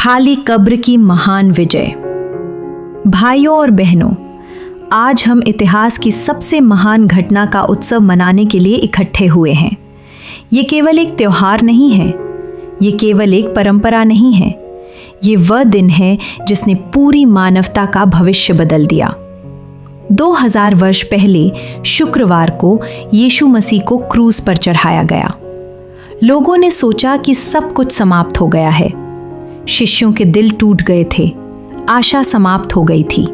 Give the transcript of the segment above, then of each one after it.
खाली कब्र की महान विजय। भाइयों और बहनों, आज हम इतिहास की सबसे महान घटना का उत्सव मनाने के लिए इकट्ठे हुए हैं। ये केवल एक त्योहार नहीं है, ये केवल एक परंपरा नहीं है, ये वह दिन है जिसने पूरी मानवता का भविष्य बदल दिया। 2000 वर्ष पहले शुक्रवार को यीशु मसीह को क्रूस पर चढ़ाया गया। लोगों ने सोचा कि सब कुछ समाप्त हो गया है। शिष्यों के दिल टूट गए थे, आशा समाप्त हो गई थी।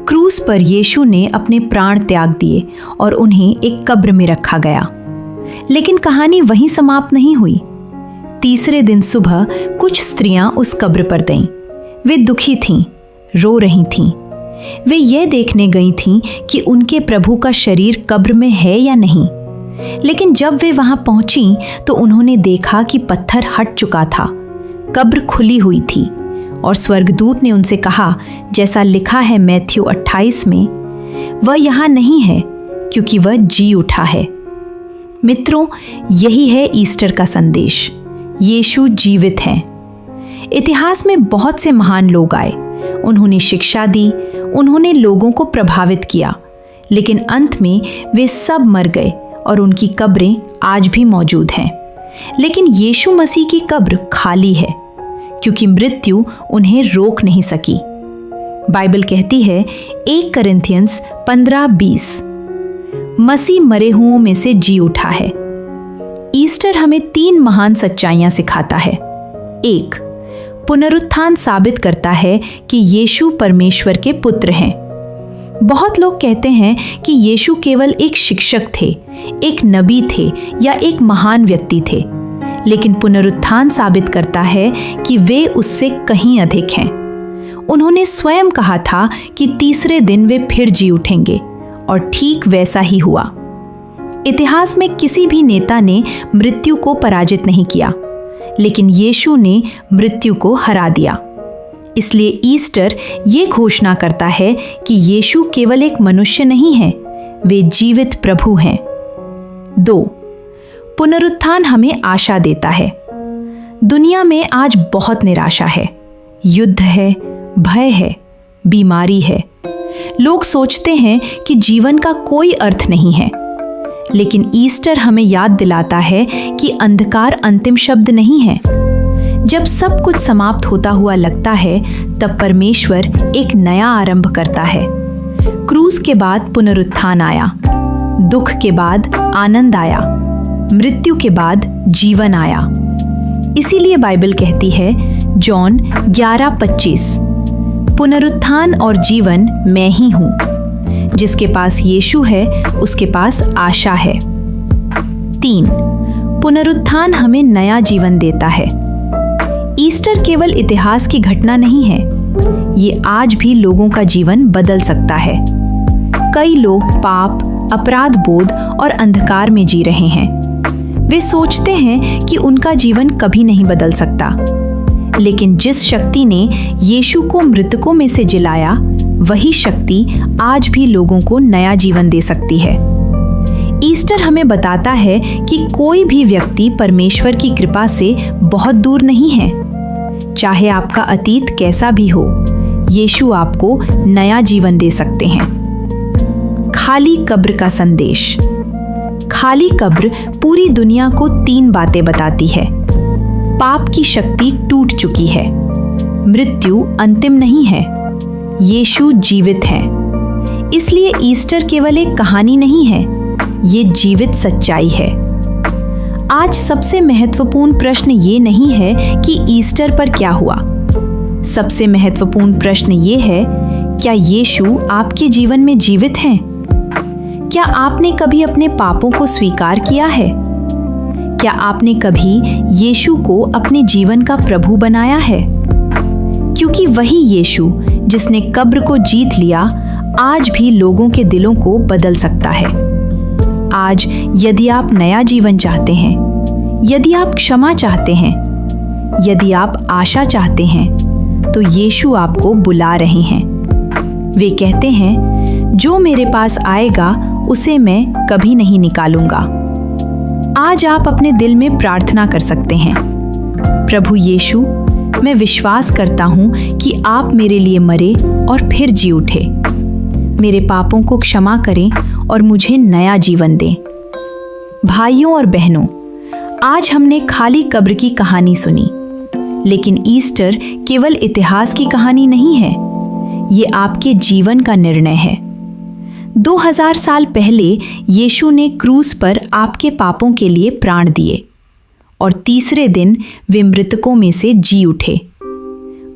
क्रूस पर यीशु ने अपने प्राण त्याग दिए और उन्हें एक कब्र में रखा गया। लेकिन कहानी वहीं समाप्त नहीं हुई। तीसरे दिन सुबह कुछ स्त्रियां उस कब्र पर गईं। वे दुखी थीं, रो रही थीं। वे ये देखने गई थीं कि उनके प्रभु का शरीर कब्र में है या नहीं। लेकिन जब वे वहां पहुंची तो उन्होंने देखा कि पत्थर हट चुका था, कब्र खुली हुई थी और स्वर्गदूत ने उनसे कहा, जैसा लिखा है मैथ्यू 28 में, वह यहाँ नहीं है क्योंकि वह जी उठा है। मित्रों, यही है ईस्टर का संदेश। यीशु जीवित हैं। इतिहास में बहुत से महान लोग आए, उन्होंने शिक्षा दी, उन्होंने लोगों को प्रभावित किया, लेकिन अंत में वे सब मर गए और उनकी कब्रें आज भी मौजूद हैं। लेकिन यीशु मसीह की कब्र खाली है क्योंकि मृत्यु उन्हें रोक नहीं सकी। बाइबल कहती है 1 कुरिन्थियंस 15:20, मसीह मरे हुओं में से जी उठा है। ईस्टर हमें 3 महान सच्चाइयां सिखाता है। 1, पुनरुत्थान साबित करता है कि यीशु परमेश्वर के पुत्र हैं। बहुत लोग कहते हैं कि यीशु केवल एक शिक्षक थे, एक नबी थे या एक महान व्यक्ति थे, लेकिन पुनरुत्थान साबित करता है कि वे उससे कहीं अधिक हैं। उन्होंने स्वयं कहा था कि तीसरे दिन वे फिर जी उठेंगे और ठीक वैसा ही हुआ। इतिहास में किसी भी नेता ने मृत्यु को पराजित नहीं किया, लेकिन यीशु ने मृत्यु को हरा दिया। इसलिए ईस्टर ये घोषणा करता है कि यीशु केवल एक मनुष्य नहीं है, वे जीवित प्रभु हैं। 2, पुनरुत्थान हमें आशा देता है। दुनिया में आज बहुत निराशा है, युद्ध है, भय है, बीमारी है। लोग सोचते हैं कि जीवन का कोई अर्थ नहीं है, लेकिन ईस्टर हमें याद दिलाता है कि अंधकार अंतिम शब्द नहीं है। जब सब कुछ समाप्त होता हुआ लगता है, तब परमेश्वर एक नया आरंभ करता है। क्रूस के बाद पुनरुत्थान आया, दुख के बाद आनंद आया, मृत्यु के बाद जीवन आया। इसीलिए बाइबल कहती है, जॉन 11:25, पुनरुत्थान और जीवन मैं ही हूं। जिसके पास यीशु है, उसके पास आशा है। 3, पुनरुत्थान हमें नया जीवन देता है। ईस्टर केवल इतिहास की घटना नहीं है, ये आज भी लोगों का जीवन बदल सकता है। कई लोग पाप, अपराध बोध और अंधकार में जी रहे हैं। वे सोचते हैं कि उनका जीवन कभी नहीं बदल सकता, लेकिन जिस शक्ति ने यीशु को मृतकों में से जिलाया, वही शक्ति आज भी लोगों को नया जीवन दे सकती है। ईस्टर हमें बताता है कि कोई भी व्यक्ति परमेश्वर की कृपा से बहुत दूर नहीं है। चाहे आपका अतीत कैसा भी हो, यीशु आपको नया जीवन दे सकते हैं। खाली कब्र का संदेश। खाली कब्र पूरी दुनिया को 3 बातें बताती है। पाप की शक्ति टूट चुकी है, मृत्यु अंतिम नहीं है, यीशु जीवित है। इसलिए ईस्टर केवल एक कहानी नहीं है, ये जीवित सच्चाई है। आज सबसे महत्वपूर्ण प्रश्न ये नहीं है कि ईस्टर पर क्या हुआ। सबसे महत्वपूर्ण प्रश्न ये है, क्या यीशु आपके जीवन में जीवित हैं? क्या आपने कभी अपने पापों को स्वीकार किया है? क्या आपने कभी यीशु को अपने जीवन का प्रभु बनाया है? क्योंकि वही यीशु जिसने कब्र को जीत लिया, आज भी लोगों के दिलों को बदल सकता है। आज यदि आप नया जीवन चाहते हैं, यदि आप क्षमा चाहते हैं, यदि आप आशा चाहते हैं, तो यीशु आपको बुला रहे हैं। वे कहते हैं, जो मेरे पास आएगा उसे मैं कभी नहीं निकालूंगा। आज आप अपने दिल में प्रार्थना कर सकते हैं, प्रभु यीशु, मैं विश्वास करता हूँ कि आप मेरे लिए मरे और फिर जी उठे। मेरे पापों को क्षमा करें और मुझे नया जीवन दें। भाइयों और बहनों, आज हमने खाली कब्र की कहानी सुनी, लेकिन ईस्टर केवल इतिहास की कहानी नहीं है, ये आपके जीवन का निर्णय है। 2000 साल पहले यीशु ने क्रूस पर आपके पापों के लिए प्राण दिए और तीसरे दिन वे मृतकों में से जी उठे।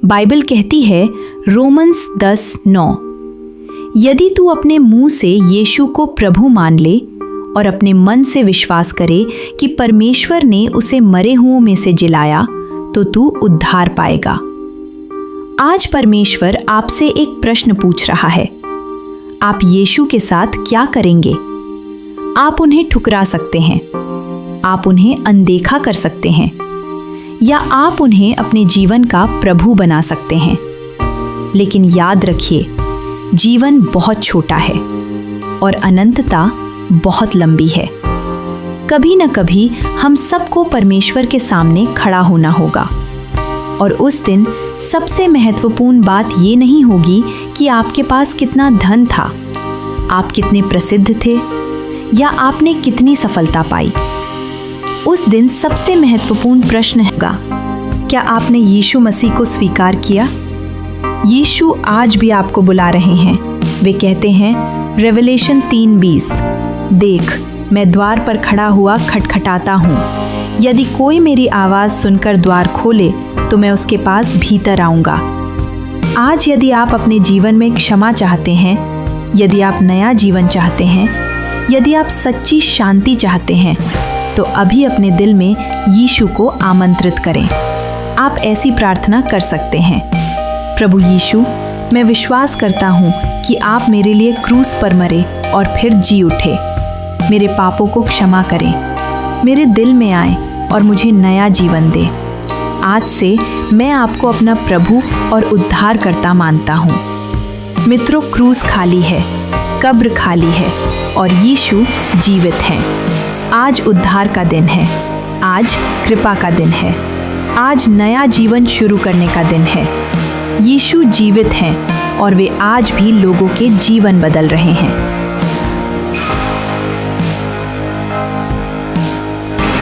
बाइबल कहती है रोमन्स 10:9, यदि तू अपने मुंह से यीशु को प्रभु मान ले और अपने मन से विश्वास करे कि परमेश्वर ने उसे मरे हुओं में से जिलाया तो तू उद्धार पाएगा। आज परमेश्वर आपसे एक प्रश्न पूछ रहा है, आप यीशु के साथ क्या करेंगे? आप उन्हें ठुकरा सकते हैं, आप उन्हें अनदेखा कर सकते हैं, या आप उन्हें अपने जीवन का प्रभु बना सकते हैं। लेकिन याद रखिए, जीवन बहुत छोटा है और अनंतता बहुत लंबी है। कभी न कभी हम सबको परमेश्वर के सामने खड़ा होना होगा, और उस दिन सबसे महत्वपूर्ण बात ये नहीं होगी कि आपके पास कितना धन था, आप कितने प्रसिद्ध थे, या आपने कितनी सफलता पाई। उस दिन सबसे महत्वपूर्ण प्रश्न होगा, क्या आपने यीशु मसीह को स्वीकार किया? यीशु आज भी आपको बुला रहे हैं। वे कहते हैं रेवलेशन 3:20, देख मैं द्वार पर खड़ा हुआ खटखटाता हूँ, यदि कोई मेरी आवाज़ सुनकर द्वार खोले तो मैं उसके पास भीतर आऊँगा। आज यदि आप अपने जीवन में क्षमा चाहते हैं, यदि आप नया जीवन चाहते हैं, यदि आप सच्ची शांति चाहते हैं, तो अभी अपने दिल में यीशु को आमंत्रित करें। आप ऐसी प्रार्थना कर सकते हैं, प्रभु यीशु, मैं विश्वास करता हूँ कि आप मेरे लिए क्रूस पर मरे और फिर जी उठे। मेरे पापों को क्षमा करें, मेरे दिल में आए और मुझे नया जीवन दें। आज से मैं आपको अपना प्रभु और उद्धारकर्ता मानता हूँ। मित्रों, क्रूस खाली है, कब्र खाली है और यीशु जीवित हैं। आज उद्धार का दिन है, आज कृपा का दिन है, आज नया जीवन शुरू करने का दिन है। यीशु जीवित हैं और वे आज भी लोगों के जीवन बदल रहे हैं।